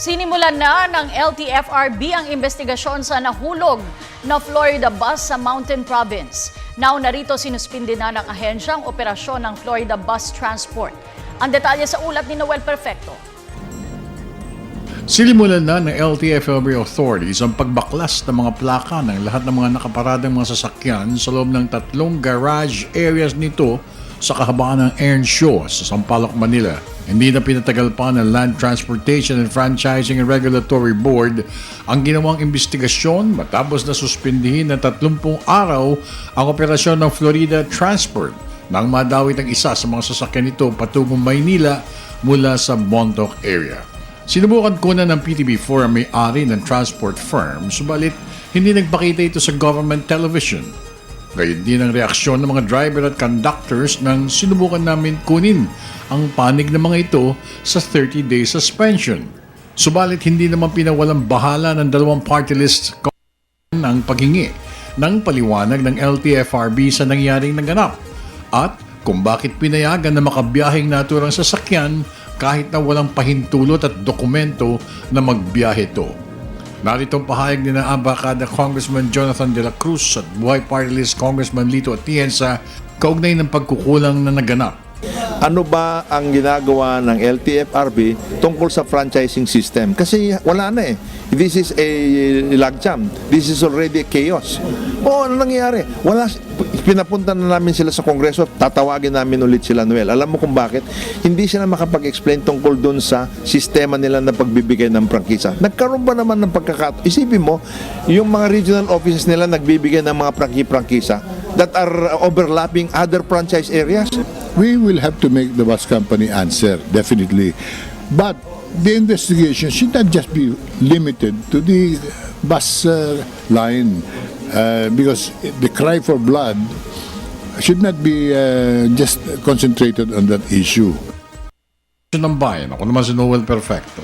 Sinimulan na ng LTFRB ang investigasyon sa nahulog na Florida bus sa Mountain Province. Nauna rito sinuspindi na ng ahensya ang operasyon ng Florida Bus Transport. Ang detalye sa ulat ni Noel Perfecto. Sinimulan na ng LTFRB authorities ang pagbaklas ng mga plaka ng lahat ng mga nakaparadang mga sasakyan sa loob ng 3 garage areas nito sa kahabaan ng Earnshaw sa Sampaloc, Manila. Hindi na pinatagal pa ng Land Transportation and Franchising and Regulatory Board ang ginawang investigasyon matapos na suspindihin ng 30 araw ang operasyon ng Florida Transport nang madawit ang isa sa mga sasakyan nito patungong Maynila mula sa Bontoc area. Sinubukan ko na ng PTV4 ang may-ari ng transport firm, subalit hindi nagpakita ito sa government television. Gayun din ang reaksyon ng mga driver at conductors nang sinubukan namin kunin ang panig ng mga ito sa 30-day suspension. Subalit hindi naman pinawalang bahala ng 2 party list ng paghingi ng paliwanag ng LTFRB sa nangyaring naganap at kung bakit pinayagan na makabiyaheng naturang sasakyan kahit na walang pahintulot at dokumento na magbiyahe ito. Narito ang pahayag ni na Abacada Congressman Jonathan De La Cruz at Buhay Party List Congressman Lito Atienza kaugnay ng pagkukulang na naganap. Ano ba ang ginagawa ng LTFRB tungkol sa franchising system? Kasi wala na eh. This is a logjam. This is already a chaos. Ano nangyayari? Pinapunta na namin sila sa Kongreso, tatawagin namin ulit sila, Noel. Alam mo kung bakit? Hindi sila makapag-explain tungkol dun sa sistema nila na pagbibigay ng prangkisa. Nagkaroon ba naman ng pagkakataon? Isipin mo, yung mga regional offices nila nagbibigay ng mga prangkisa that are overlapping other franchise areas. We will have to make the bus company answer, definitely. But the investigation should not just be limited to the bus line because the cry for blood should not be just concentrated on that issue. Ng bayan, ako naman si Noel Perfecto.